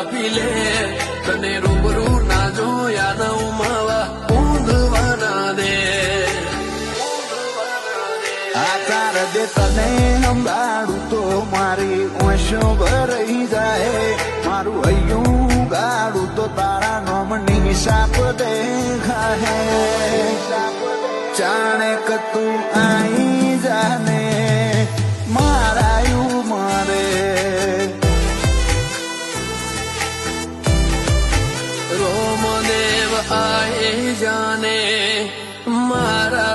કાપી લે તને રૂબરૂ ના જોયા ન ઉમાવા ઊંઘવાના દે આકાર દે તને અંબાડું તો મારી ઓશો ભરાઈ જાય મારું હૈયું ગાડું તો તારા નોમની સાપ દેખાય જાણે કે તું આઈ જાને મારાયું મારે રોમદેવ આए जाने मारा